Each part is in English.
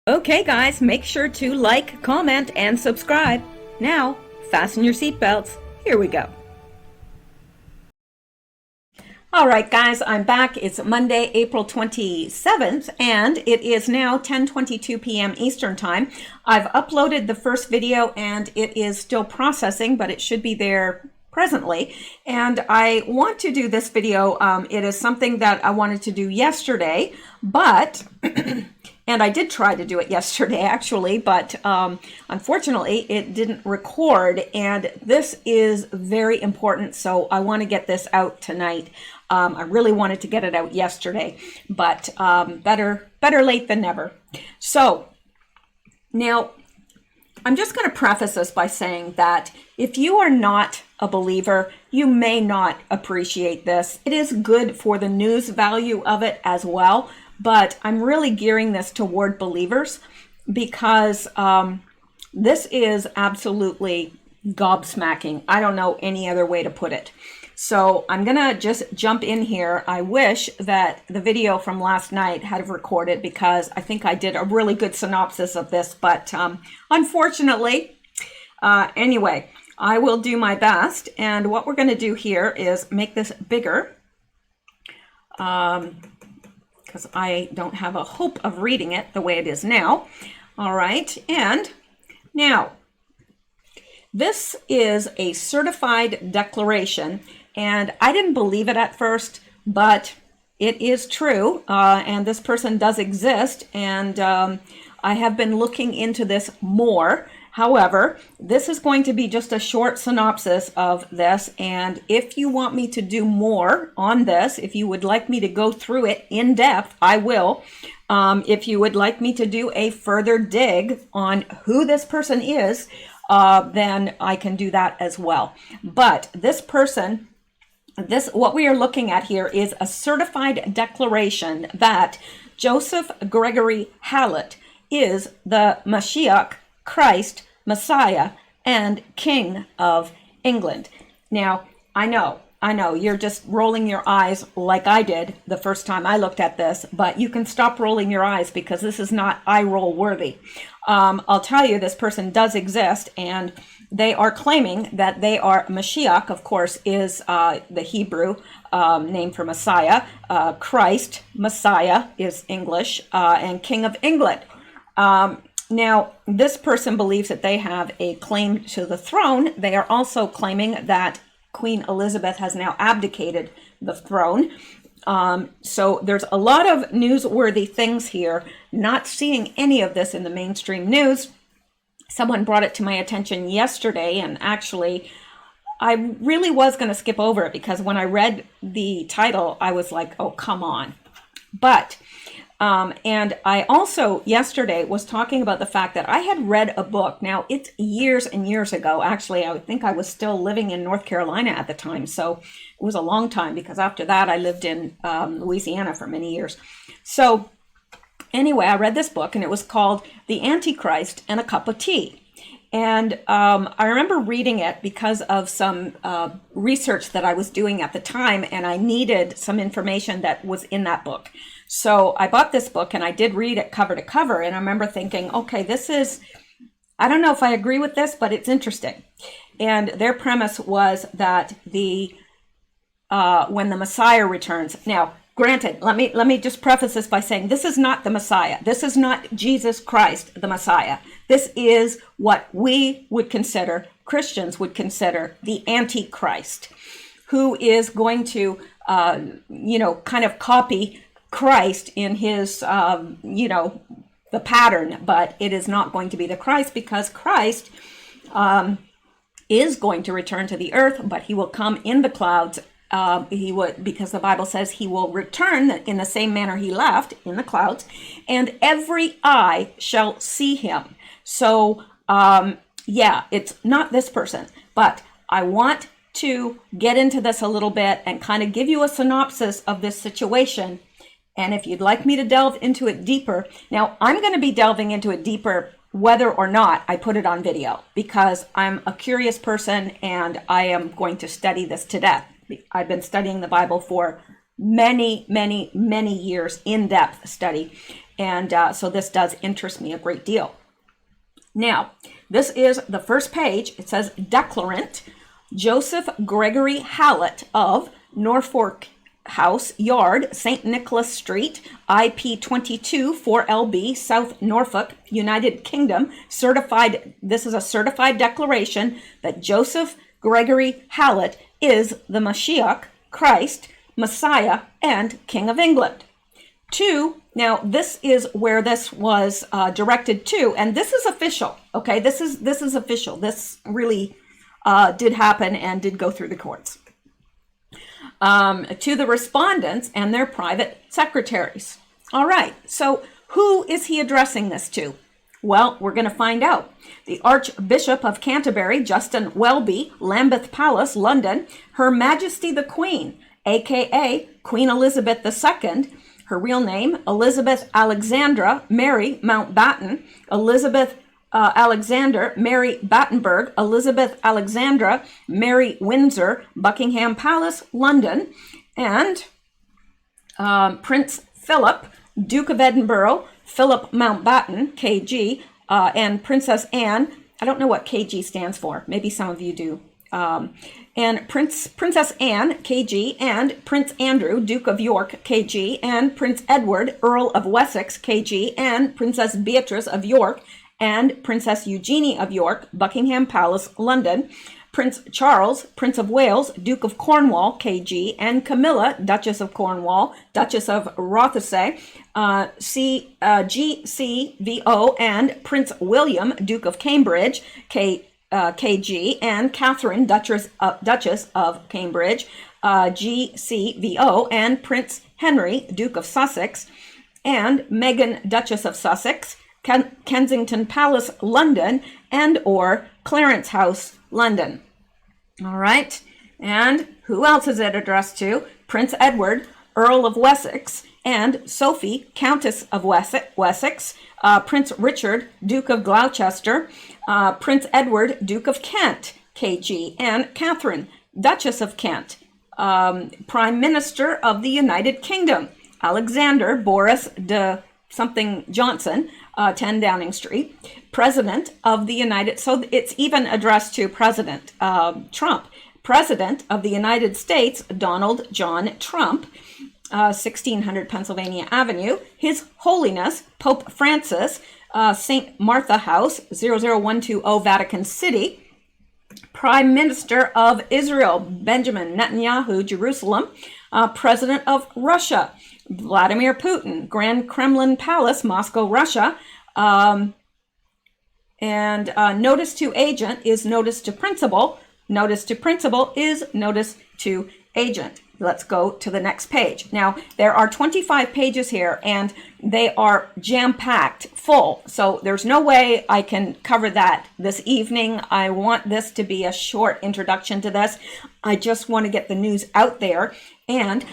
Okay, guys, make sure to like, comment, and subscribe. Now, fasten your seatbelts. Here we go. All right, guys, I'm back. It's Monday, April 27th, and it is now 10:22 p.m. Eastern Time. I've uploaded the first video, and it is still processing, but it should be there presently. And I want to do this video. It is something that I wanted to do yesterday, but... And I did try to do it yesterday, actually, but unfortunately, it didn't record. And this is very important, so I want to get this out tonight. I really wanted to get it out yesterday, but better late than never. So now, I'm just going to preface this by saying that if you are not a believer, you may not appreciate this. It is good for the news value of it as well. But I'm really gearing this toward believers because this is absolutely gobsmacking. I don't know any other way to put it. So I'm going to just jump in here. I wish that the video from last night had recorded because I think I did a really good synopsis of this. But unfortunately, anyway, I will do my best. And what we're going to do here is make this bigger. Because I don't have a hope of reading it the way it is now. All right, and now, this is a certified declaration, and I didn't believe it at first, but it is true, and this person does exist, and I have been looking into this more. However, this is going to be just a short synopsis of this, and if you want me to do more on this, if you would like me to go through it in depth, I will. If you would like me to do a further dig on who this person is, then I can do that as well. But this person, what we are looking at here is a certified declaration that Joseph Gregory Hallett is the Mashiach, Christ, Messiah, and King of England. Now, I know, you're just rolling your eyes like I did the first time I looked at this, but you can stop rolling your eyes because this is not eye roll worthy. I'll tell you, this person does exist, and they are claiming that they are Mashiach, of course, is the Hebrew name for Messiah. Christ, Messiah, is English, and King of England. Now, this person believes that they have a claim to the throne. They are also claiming that Queen Elizabeth has now abdicated the throne. So there's a lot of newsworthy things here. Not seeing any of this in the mainstream news. Someone brought it to my attention yesterday, and actually, I really was going to skip over it because when I read the title, I was like, oh, come on. But... and I also yesterday was talking about the fact that I had read a book. Now, it's years and years ago. Actually, I think I was still living in North Carolina at the time. So it was a long time because after that, I lived in Louisiana for many years. So anyway, I read this book and it was called The Antichrist and a Cup of Tea. And I remember reading it because of some research that I was doing at the time, and I needed some information that was in that book. So I bought this book and I did read it cover to cover. And I remember thinking, okay, this is, I don't know if I agree with this, but it's interesting. And their premise was that when the Messiah returns. Now, granted, let me just preface this by saying this is not the Messiah. This is not Jesus Christ, the Messiah. This is what we would consider, Christians would consider, the Antichrist, who is going to, kind of copy Christ in his, the pattern, but it is not going to be the Christ because Christ is going to return to the earth, but he will come in the clouds. He would, because the Bible says he will return in the same manner he left, in the clouds, and every eye shall see him. So, it's not this person, but I want to get into this a little bit and kind of give you a synopsis of this situation. And if you'd like me to delve into it deeper, now I'm going to be delving into it deeper whether or not I put it on video, because I'm a curious person and I am going to study this to death. I've been studying the Bible for many years, in-depth study. And so this does interest me a great deal. Now, this is the first page. It says Declarant Joseph Gregory Hallett of Norfolk House Yard, St. Nicholas Street, IP 22 4LB, South Norfolk, United Kingdom, certified. This is a certified declaration that Joseph Gregory Hallett is the Mashiach, Christ, Messiah, and King of England. 2, now this is where this was directed to, and this is official. Okay, this is official. This really did happen and did go through the courts. To the respondents and their private secretaries. All right, so who is he addressing this to? Well, we're going to find out. The Archbishop of Canterbury, Justin Welby, Lambeth Palace, London, Her Majesty the Queen, aka Queen Elizabeth II, her real name, Elizabeth Alexandra Mary Mountbatten, Elizabeth Alexander Mary Battenberg, Elizabeth Alexandra Mary Windsor, Buckingham Palace, London, and Prince Philip, Duke of Edinburgh, Philip Mountbatten, KG, and Princess Anne. I don't know what KG stands for. Maybe some of you do. And Princess Anne, KG, and Prince Andrew, Duke of York, KG, and Prince Edward, Earl of Wessex, KG, and Princess Beatrice of York, and Princess Eugenie of York, Buckingham Palace, London, Prince Charles, Prince of Wales, Duke of Cornwall, KG, and Camilla, Duchess of Cornwall, Duchess of Rothesay, GCVO, and Prince William, Duke of Cambridge, KG, and Catherine, Duchess of Cambridge, GCVO, and Prince Henry, Duke of Sussex, and Meghan, Duchess of Sussex, Kensington Palace, London, and or Clarence House, London. All right, and who else is it addressed to? Prince Edward, Earl of Wessex, and Sophie, Countess of Wessex, Prince Richard, Duke of Gloucester, Prince Edward, Duke of Kent, KG, and Catherine, Duchess of Kent, Prime Minister of the United Kingdom, Alexander Boris de something Johnson, 10 Downing Street, President of the United, so it's even addressed to President Trump, President of the United States, Donald John Trump, 1600 Pennsylvania Avenue, His Holiness Pope Francis, St. Martha House, 00120 Vatican City, Prime Minister of Israel, Benjamin Netanyahu, Jerusalem, President of Russia, Vladimir Putin, Grand Kremlin Palace, Moscow, Russia, and notice to agent is notice to principal. Notice to principal is notice to agent. Let's go to the next page. Now, there are 25 pages here, and they are jam-packed, full. So there's no way I can cover that this evening. I want this to be a short introduction to this. I just want to get the news out there. And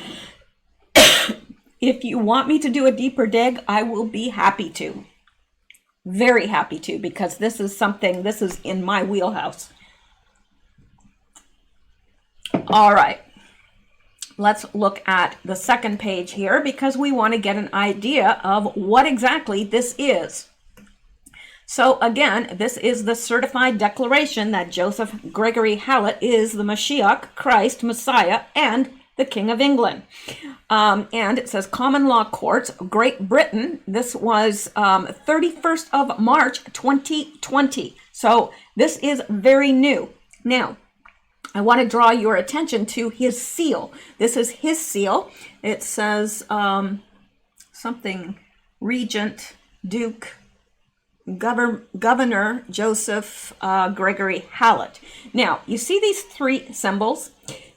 if you want me to do a deeper dig, I will be happy to. Very happy to, because this is something, this is in my wheelhouse. All right. Let's look at the second page here because we want to get an idea of what exactly this is. So again, this is the certified declaration that Joseph Gregory Hallett is the Mashiach, Christ, Messiah, and the King of England. And it says Common Law Courts, Great Britain. This was 31st of March, 2020. So this is very new. Now, I want to draw your attention to his seal. This is his seal. It says something Regent, Duke, Governor Joseph Gregory Hallett. Now, you see these three symbols?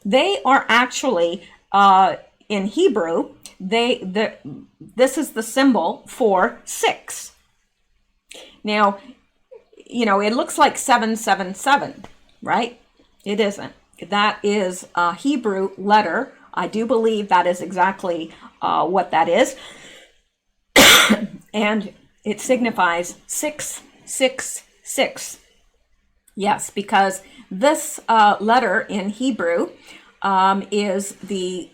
They are actually, in Hebrew, this is the symbol for 6. Now, you know, it looks like 777, right? It isn't. That is a Hebrew letter. I do believe that is exactly what that is. And it signifies 666. Yes, because this letter in Hebrew is the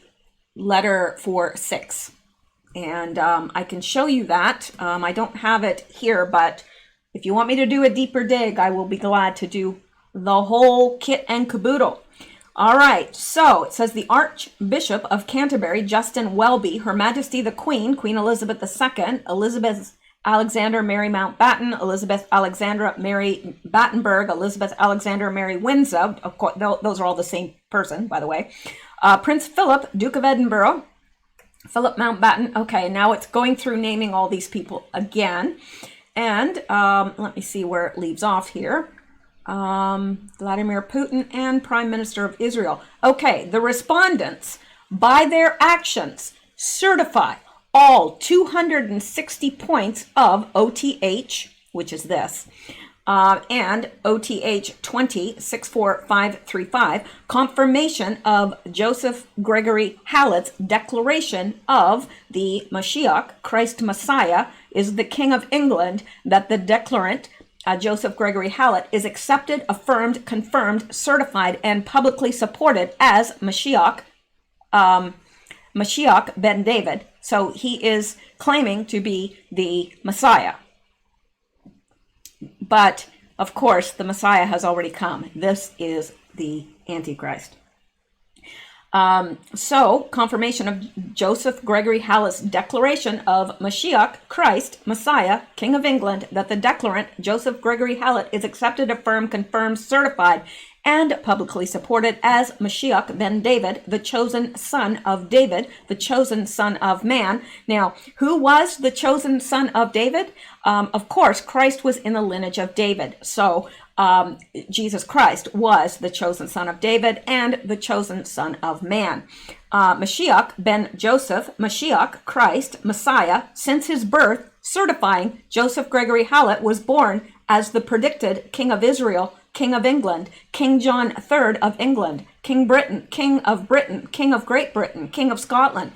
letter for 6. And I can show you that. I don't have it here, but if you want me to do a deeper dig, I will be glad to do the whole kit and caboodle. All right, so it says the Archbishop of Canterbury, Justin Welby, Her Majesty the Queen, Queen Elizabeth II, Elizabeth Alexander Mary Mountbatten, Elizabeth Alexandra Mary Battenberg, Elizabeth Alexandra Mary Windsor, of course, those are all the same person, by the way. Prince Philip, Duke of Edinburgh, Philip Mountbatten. Okay, now it's going through naming all these people again. And let me see where it leaves off here. Vladimir Putin and Prime Minister of Israel. Okay, the respondents, by their actions, certify all 260 points of OTH, which is this, and OTH 20-64535, confirmation of Joseph Gregory Hallett's declaration of the Mashiach, Christ Messiah, is the King of England, that the declarant, Joseph Gregory Hallett, is accepted, affirmed, confirmed, certified, and publicly supported as Mashiach, Mashiach ben David. So he is claiming to be the Messiah. But, of course, the Messiah has already come. This is the Antichrist. So, confirmation of Joseph Gregory Hallett's declaration of Mashiach, Christ, Messiah, King of England, that the declarant, Joseph Gregory Hallett, is accepted, affirmed, confirmed, certified, and publicly supported as Mashiach ben David, the chosen son of David, the chosen son of man. Now, who was the chosen son of David? Of course, Christ was in the lineage of David. So, Jesus Christ was the chosen son of David and the chosen son of man. Mashiach ben Joseph, Mashiach, Christ, Messiah, since his birth, certifying Joseph Gregory Hallett was born as the predicted King of Israel, King of England, King John III of England, King Britain, King of Britain, King of Great Britain, King of Scotland,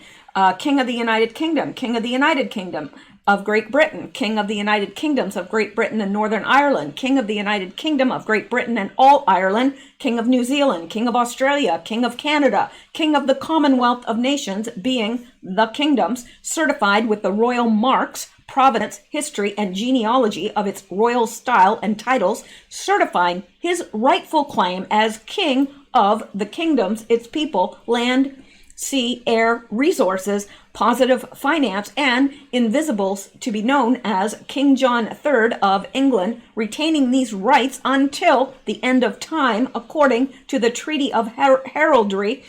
King of the United Kingdom, King of the United Kingdom of Great Britain, King of the United Kingdoms of Great Britain and Northern Ireland, King of the United Kingdom of Great Britain and all Ireland, King of New Zealand, King of Australia, King of Canada, King of the Commonwealth of Nations, being the kingdoms, certified with the royal marks, provenance, history, and genealogy of its royal style and titles, certifying his rightful claim as king of the kingdoms, its people, land, sea, air, resources, positive finance, and invisibles, to be known as King John III of England, retaining these rights until the end of time, according to the Treaty of Heraldry,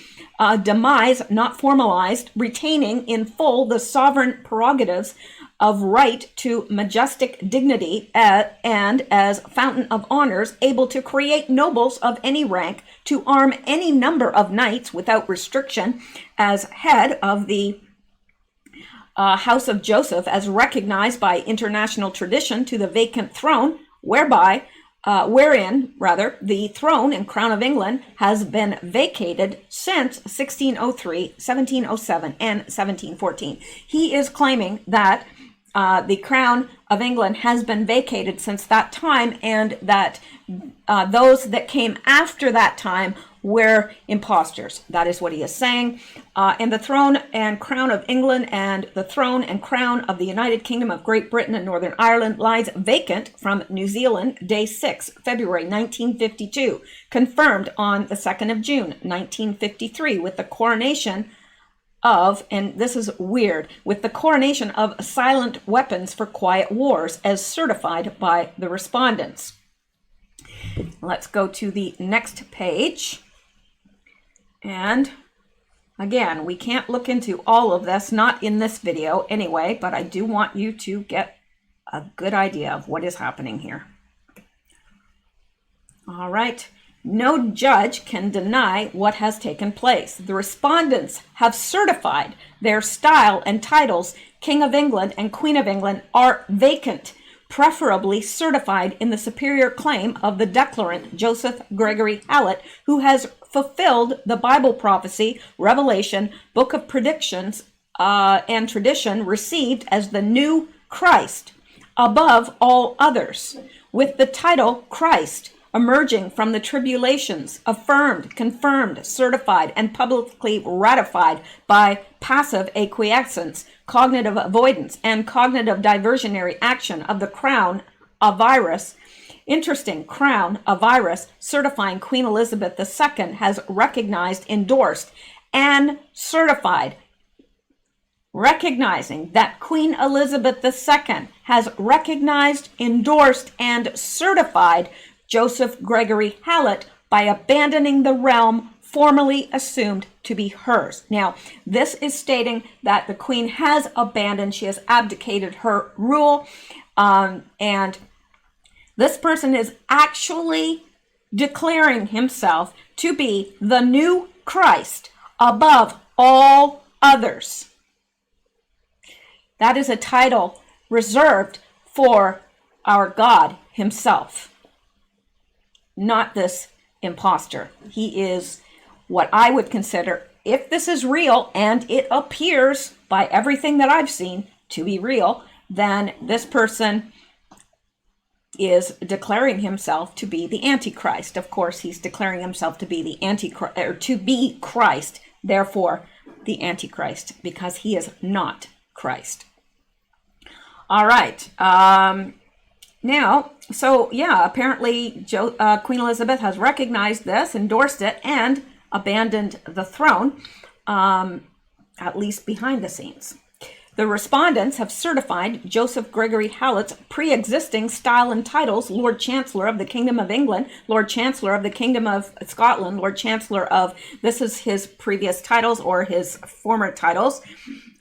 demise not formalized, retaining in full the sovereign prerogatives of right to majestic dignity, and as fountain of honors, able to create nobles of any rank, to arm any number of knights without restriction, as head of the House of Joseph, as recognized by international tradition, to the vacant throne, wherein the throne and crown of England has been vacated since 1603, 1707, and 1714. He is claiming that the crown of England has been vacated since that time, and that those that came after that time were imposters. That is what he is saying. And the throne and crown of England and the throne and crown of the United Kingdom of Great Britain and Northern Ireland lies vacant from New Zealand, day 6, February 1952, confirmed on the 2nd of June, 1953, with the coronation of, and this is weird, with the coronation of silent weapons for quiet wars, as certified by the respondents. Let's go to the next page. And again, we can't look into all of this, not in this video anyway, but I do want you to get a good idea of what is happening here. All right. No judge can deny what has taken place. The respondents have certified their style and titles, King of England and Queen of England, are vacant, preferably certified in the superior claim of the declarant, Joseph Gregory Hallett, who has fulfilled the Bible prophecy, revelation, book of predictions, and tradition received as the new Christ above all others, with the title Christ, emerging from the tribulations, affirmed, confirmed, certified, and publicly ratified by passive acquiescence, cognitive avoidance, and cognitive diversionary action of the crown of virus. Interesting, crown of virus certifying Queen Elizabeth II has recognized, endorsed, and certified. Recognizing that Queen Elizabeth II has recognized, endorsed, and certified Joseph Gregory Hallett by abandoning the realm formerly assumed to be hers. Now, this is stating that the Queen has abandoned, she has abdicated her rule, and this person is actually declaring himself to be the new Christ above all others. That is a title reserved for our God himself, not this imposter. He is what I would consider, if this is real, and it appears by everything that I've seen to be real, then this person is declaring himself to be the Antichrist. Of course, he's declaring himself to be the Antichrist, or to be Christ, therefore the Antichrist, because he is not Christ. All right. Now, so yeah, apparently Queen Elizabeth has recognized this, endorsed it, and abandoned the throne, at least behind the scenes. The respondents have certified Joseph Gregory Hallett's pre-existing style and titles: Lord Chancellor of the Kingdom of England, Lord Chancellor of the Kingdom of Scotland, Lord Chancellor of, this is his previous titles or his former titles.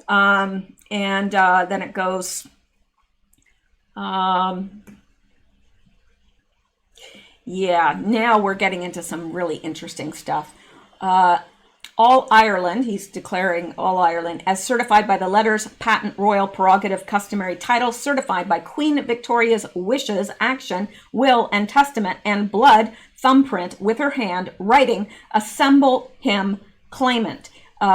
And then it goes, yeah, now we're getting into some really interesting stuff. All Ireland, he's declaring all Ireland, as certified by the letters, patent, royal, prerogative, customary title, certified by Queen Victoria's wishes, action, will, and testament, and blood thumbprint with her hand, writing, assemble him claimant,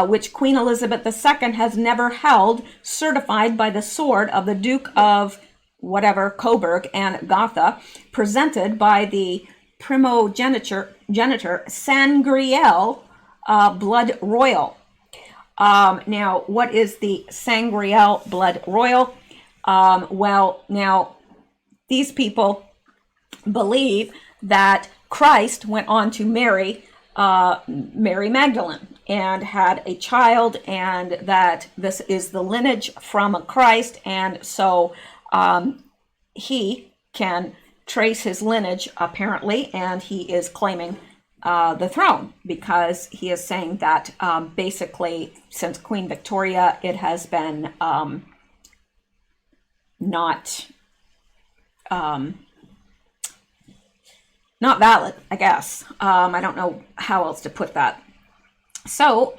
which Queen Elizabeth II has never held, certified by the sword of the Duke of whatever, Coburg and Gotha, presented by the primogenitor Sangreal, blood royal. Now, what is the Sangreal blood royal? Well, now, these people believe that Christ went on to marry Mary Magdalene and had a child, and that this is the lineage from Christ, and so he can trace his lineage, apparently, and he is claiming the throne, because he is saying that basically since Queen Victoria, it has been not valid, I guess. I don't know how else to put that. So,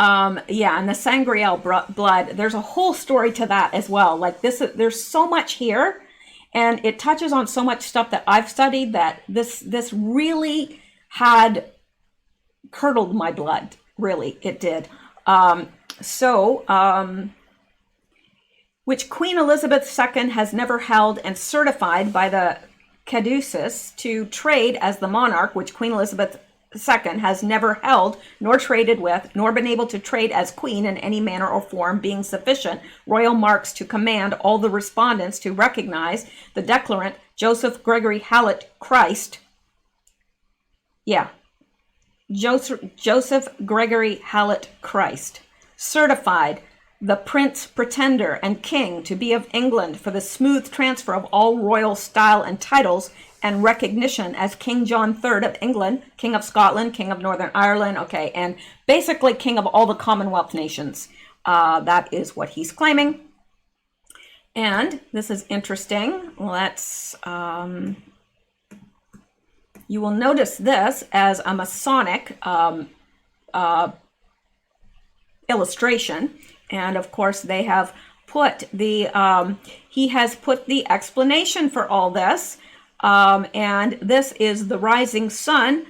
yeah, and the Sangreal blood, there's a whole story to that as well. Like this, there's so much here, and it touches on so much stuff that I've studied, that this really had curdled my blood. Really, it did. Which Queen Elizabeth II has never held, and certified by the caduceus to trade as the monarch, which Queen Elizabeth II has never held, nor traded with, nor been able to trade as queen in any manner or form, being sufficient royal marks to command all the respondents to recognize the declarant Joseph Gregory Hallett Christ. Yeah. Joseph Gregory Hallett Christ, certified the Prince Pretender and King to be of England for the smooth transfer of all royal style and titles, and recognition as King John III of England, King of Scotland, King of Northern Ireland, okay, and basically King of all the Commonwealth nations. That is what he's claiming. And this is interesting. Let's, you will notice this as a Masonic illustration. And of course, they have put the, he has put the explanation for all this. And this is the rising sun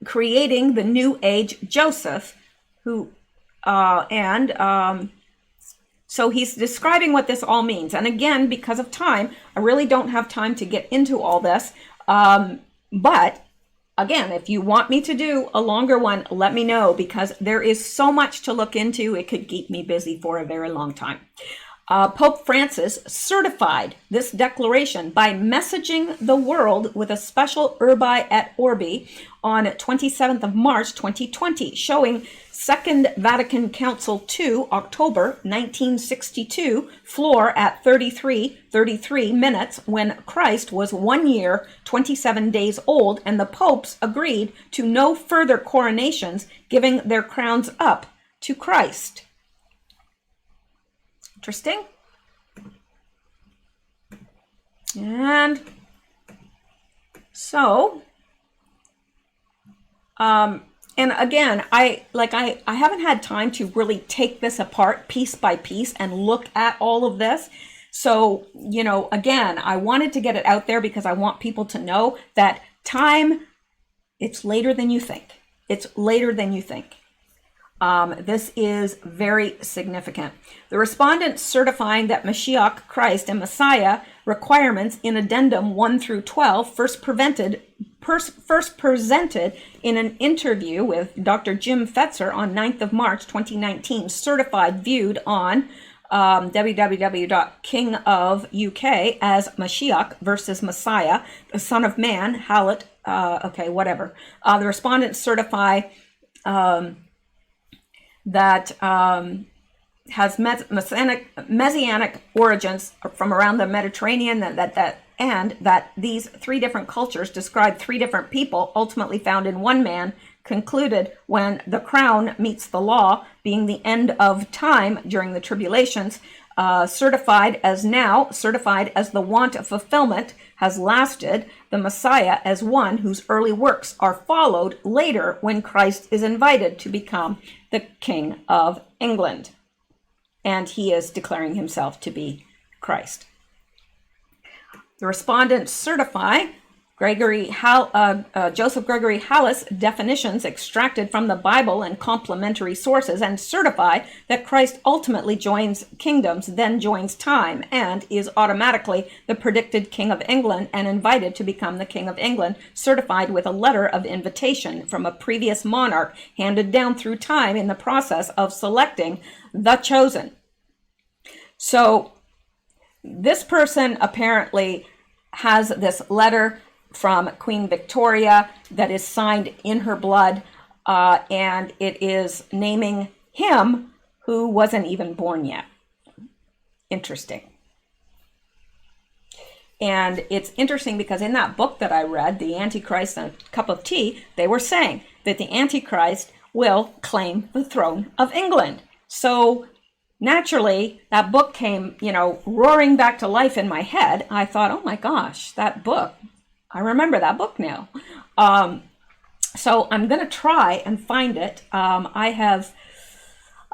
creating the new age Joseph, who, so he's describing what this all means. And again, because of time, I really don't have time to get into all this. But again, if you want me to do a longer one, let me know, because there is so much to look into. It could keep me busy for a very long time. Pope Francis certified this declaration by messaging the world with a special Urbi et Orbi on 27th of March 2020, showing Second Vatican Council II, October 1962, floor at 33 minutes, when Christ was 1 year, 27 days old, and the popes agreed to no further coronations, giving their crowns up to Christ. Interesting. And so, and again, I haven't had time to really take this apart piece by piece and look at all of this. So, again, I wanted to get it out there because I want people to know that time, it's later than you think. It's later than you think. This is very significant. The respondents certifying that Mashiach, Christ, and Messiah requirements in Addendum 1 through 12 first presented in an interview with Dr. Jim Fetzer on 9th of March 2019, certified, viewed on www.kingofuk as Mashiach versus Messiah, the Son of Man, Hallett, the respondents certify that has messianic origins from around the Mediterranean, and that these three different cultures describe three different people ultimately found in one man, concluded when the crown meets the law, being the end of time during the tribulations, certified as the want of fulfillment has lasted, the Messiah as one whose early works are followed later when Christ is invited to become the King of England. And he is declaring himself to be Christ. The respondents certify Joseph Gregory Hallis' definitions extracted from the Bible and complementary sources, and certify that Christ ultimately joins kingdoms, then joins time, and is automatically the predicted King of England and invited to become the King of England, certified with a letter of invitation from a previous monarch handed down through time in the process of selecting the chosen. So this person apparently has this letter from Queen Victoria that is signed in her blood, and it is naming him who wasn't even born yet. Interesting. And it's interesting because in that book that I read, The Antichrist and a Cup of Tea, they were saying that the Antichrist will claim the throne of England. So naturally, that book came, roaring back to life in my head. I thought, oh my gosh, that book. I remember that book now. So I'm going to try and find it. I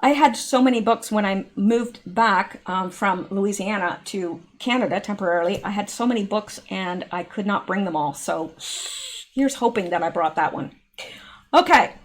had so many books when I moved back from Louisiana to Canada temporarily. I had so many books and I could not bring them all. So here's hoping that I brought that one. Okay.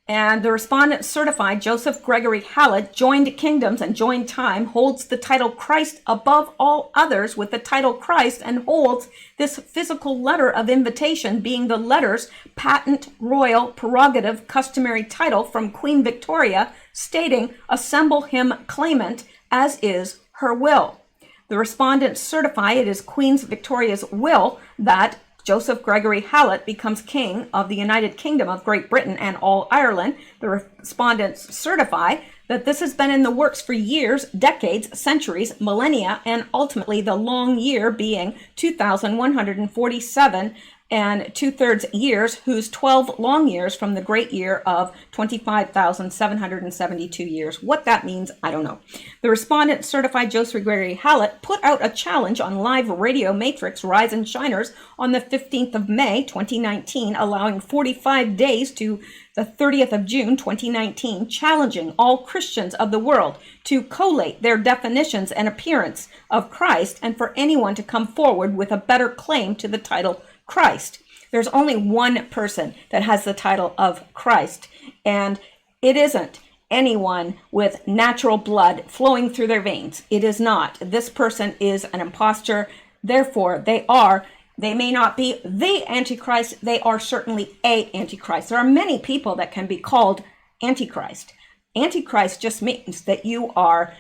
And the respondent certified Joseph Gregory Hallett joined kingdoms and joined time, holds the title Christ above all others with the title Christ, and holds this physical letter of invitation, being the letter's patent, royal, prerogative, customary title from Queen Victoria, stating, assemble him claimant, as is her will. The respondents certify it is Queen Victoria's will that Joseph Gregory Hallett becomes King of the United Kingdom of Great Britain and all Ireland. The respondents certify that this has been in the works for years, decades, centuries, millennia, and ultimately the long year being 2,147 and 2/3 years, whose 12 long years from the great year of 25,772 years. What that means, I don't know. The respondent certified Joseph Gregory Hallett put out a challenge on live radio matrix Rise and Shiners on the 15th of May, 2019, allowing 45 days to the 30th of June, 2019, challenging all Christians of the world to collate their definitions and appearance of Christ, and for anyone to come forward with a better claim to the title Christ. There's only one person that has the title of Christ, and it isn't anyone with natural blood flowing through their veins. It is not. This person is an imposter. Therefore, they may not be the Antichrist. They are certainly a Antichrist. There are many people that can be called Antichrist. Antichrist just means that you are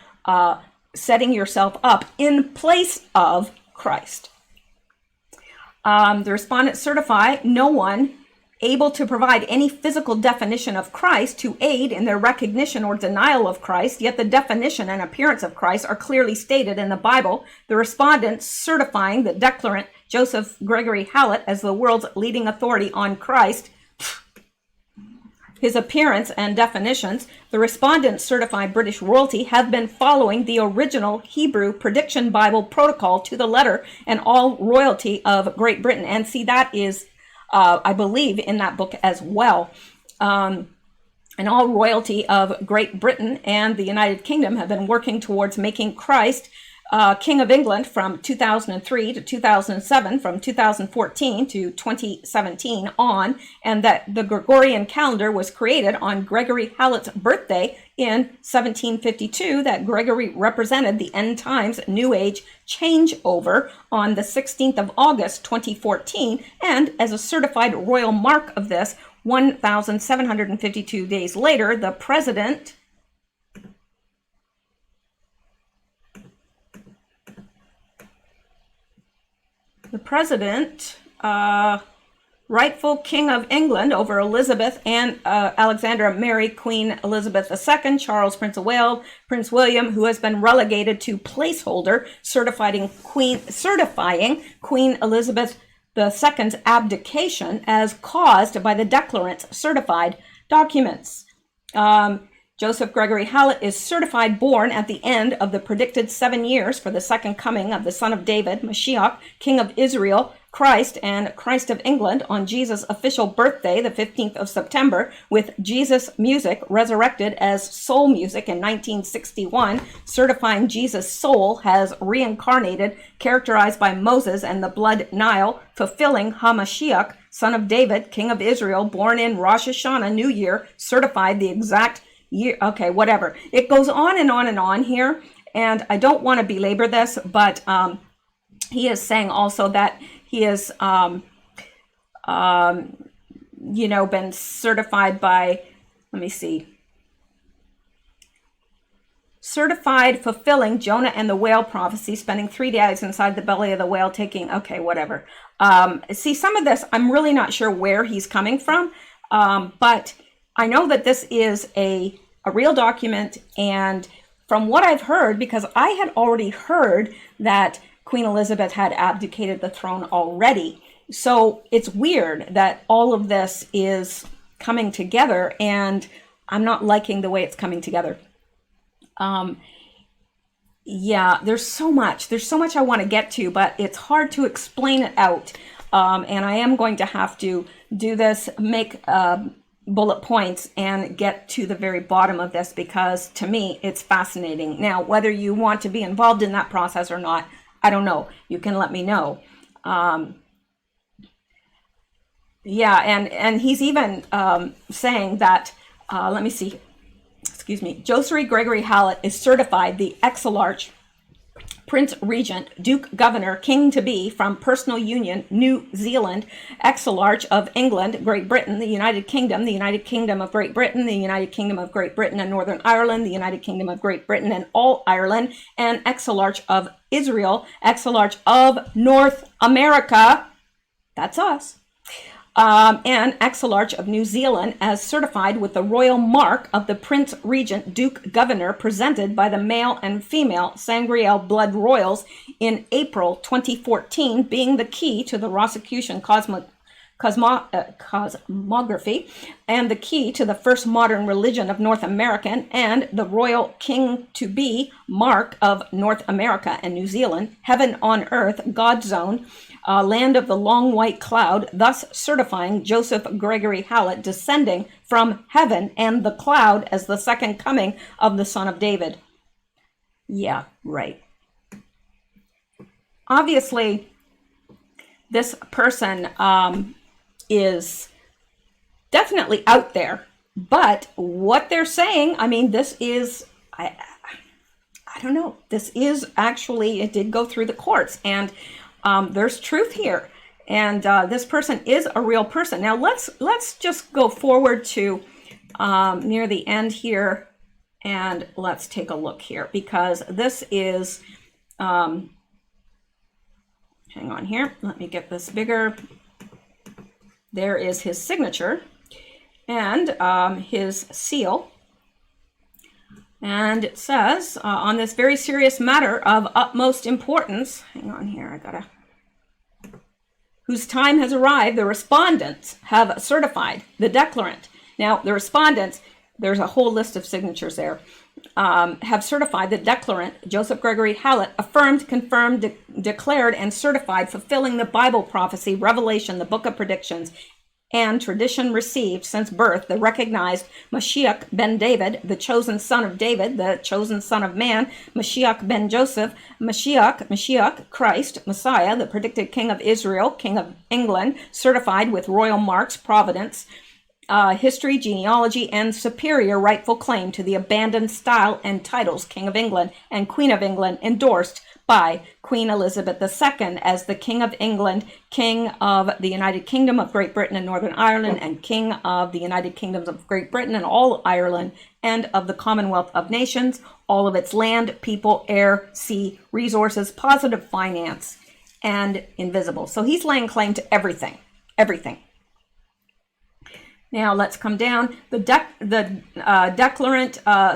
setting yourself up in place of Christ. The respondents certify no one able to provide any physical definition of Christ to aid in their recognition or denial of Christ, yet the definition and appearance of Christ are clearly stated in the Bible. The respondents certifying the declarant Joseph Gregory Hallett as the world's leading authority on Christ, his appearance and definitions. The respondents certify British royalty have been following the original Hebrew prediction Bible protocol to the letter, and all royalty of Great Britain. And see, that is, I believe, in that book as well. And all royalty of Great Britain and the United Kingdom have been working towards making Christ King of England from 2003 to 2007, from 2014 to 2017 on, and that the Gregorian calendar was created on Gregory Hallett's birthday in 1752, that Gregory represented the end times New Age changeover on the 16th of August 2014, and as a certified royal mark of this, 1,752 days later, the president rightful King of England over Elizabeth and Alexandra Mary, Queen Elizabeth II, Charles, Prince of Wales, Prince William, who has been relegated to placeholder, certifying Queen Elizabeth II's abdication as caused by the declarant's certified documents. Joseph Gregory Hallett is certified born at the end of the predicted 7 years for the second coming of the Son of David, Mashiach, King of Israel, Christ, and Christ of England on Jesus' official birthday, the 15th of September, with Jesus music resurrected as soul music in 1961, certifying Jesus' soul has reincarnated, characterized by Moses and the blood Nile, fulfilling HaMashiach, Son of David, King of Israel, born in Rosh Hashanah, New Year, certified the exact year. Okay, whatever. It goes on and on and on here, and I don't want to belabor this, but he is saying also that he has, been certified by, let me see, certified fulfilling Jonah and the whale prophecy, spending 3 days inside the belly of the whale, taking, okay, whatever. See, some of this, I'm really not sure where he's coming from, but I know that this is a real document, and from what I've heard, because I had already heard that Queen Elizabeth had abdicated the throne already, so it's weird that all of this is coming together, and I'm not liking the way it's coming together. Yeah, there's so much I want to get to, but it's hard to explain it out, and I am going to have to do this, make bullet points and get to the very bottom of this, because to me it's fascinating. Now, whether you want to be involved in that process or not, I don't know. You can let me know. Yeah, and he's even saying that, let me see, excuse me, Joseph Gregory Hallett is certified the Exilarch, Prince Regent, Duke Governor, King to be from Personal Union, New Zealand, Exilarch of England, Great Britain, the United Kingdom of Great Britain, the United Kingdom of Great Britain and Northern Ireland, the United Kingdom of Great Britain and all Ireland, and Exilarch of Israel, Exilarch of North America, that's us, and Exilarch of New Zealand, as certified with the royal mark of the Prince Regent Duke Governor presented by the male and female Sangreal blood royals in April 2014, being the key to the Rosicrucian cosmography and the key to the first modern religion of North American, and the royal king-to-be mark of North America and New Zealand, heaven on earth, God's zone, land of the long white cloud, thus certifying Joseph Gregory Hallett descending from heaven and the cloud as the second coming of the Son of David. Yeah, right. Obviously, this person is definitely out there. But what they're saying, I mean, this is, I don't know. This is actually, it did go through the courts, and there's truth here. And this person is a real person. Now let's just go forward to near the end here, and let's take a look here, because this is, hang on here. Let me get this bigger. There is his signature and his seal. And it says, on this very serious matter of utmost importance, hang on here, whose time has arrived, the respondents have certified, the declarant. Now, the respondents, there's a whole list of signatures there, have certified the declarant, Joseph Gregory Hallett, affirmed, confirmed, declared, and certified, fulfilling the Bible prophecy, Revelation, the book of predictions, and tradition received since birth, the recognized Mashiach ben David, the chosen son of David, the chosen son of man, Mashiach ben Joseph, Mashiach, Christ, Messiah, the predicted king of Israel, king of England, certified with royal marks, providence, history, genealogy, and superior rightful claim to the abandoned style and titles, King of England and Queen of England, endorsed by Queen Elizabeth II as the King of England, King of the United Kingdom of Great Britain and Northern Ireland, and King of the United Kingdoms of Great Britain and all Ireland, and of the Commonwealth of Nations, all of its land, people, air, sea, resources, positive finance, and invisible. So he's laying claim to everything, everything. Now let's come down. The declarant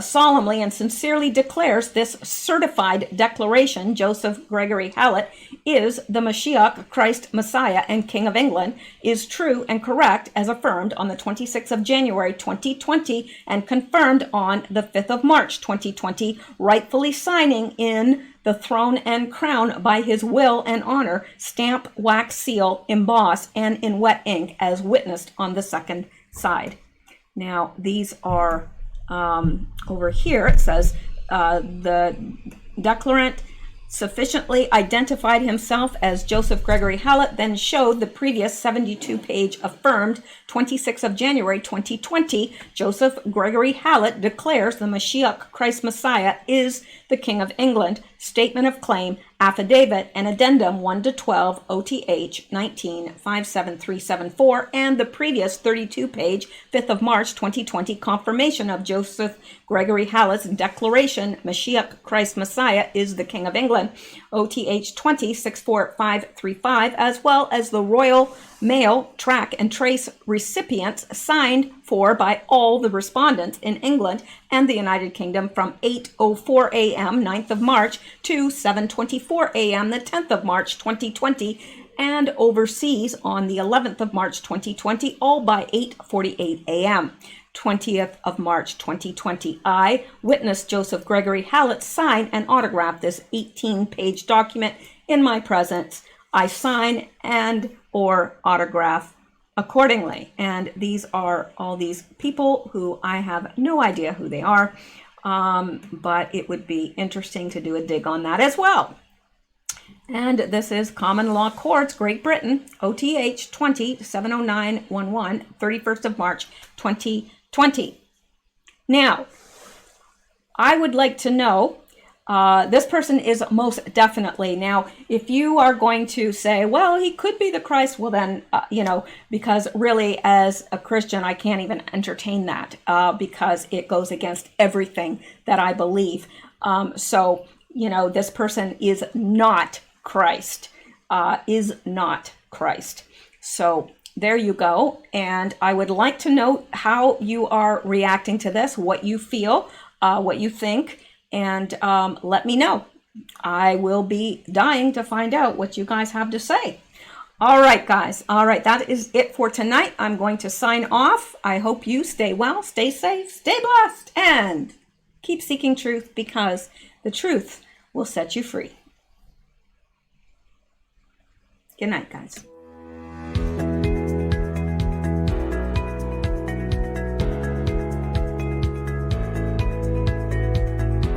solemnly and sincerely declares this certified declaration, Joseph Gregory Hallett is the Mashiach, Christ, Messiah, and King of England, is true and correct as affirmed on the 26th of January 2020 and confirmed on the 5th of March 2020, rightfully signing in the throne and crown by his will and honor, stamp, wax seal, emboss, and in wet ink as witnessed on the second side. Now these are over here. It says the declarant sufficiently identified himself as Joseph Gregory Hallett, then showed the previous 72-page affirmed 26th of January 2020. Joseph Gregory Hallett declares the Mashiach, Christ Messiah, is the King of England. Statement of claim, affidavit, and addendum 1-12 OTH 19-57374, and the previous 32-page 5th of March 2020 confirmation of Joseph Gregory Hallett's declaration, Mashiach, Christ Messiah, is the King of England, OTH 20-64535, as well as the Royal Mail track and trace recipients signed for by all the respondents in England and the United Kingdom from 8:04 a.m. 9th of March to 7:24 a.m. the 10th of March 2020, and overseas on the 11th of March 2020, all by 8:48 a.m. 20th of March 2020. I witnessed Joseph Gregory Hallett sign and autograph this 18-page document in my presence. I sign and or autograph accordingly. And these are all these people who I have no idea who they are, but it would be interesting to do a dig on that as well. And this is Common Law Courts, Great Britain, OTH 20-70911, 31st of March 2020. Now, I would like to know, this person is most definitely. Now, if you are going to say, well, he could be the Christ, well then, because really as a Christian, I can't even entertain that because it goes against everything that I believe. So, this person is not Christ, is not Christ. So there you go. And I would like to know how you are reacting to this, what you feel, what you think. And let me know. I will be dying to find out what you guys have to say. All right, guys. All right, that is it for tonight. I'm going to sign off. I hope you stay well, stay safe, stay blessed, and keep seeking truth, because the truth will set you free. Good night, guys.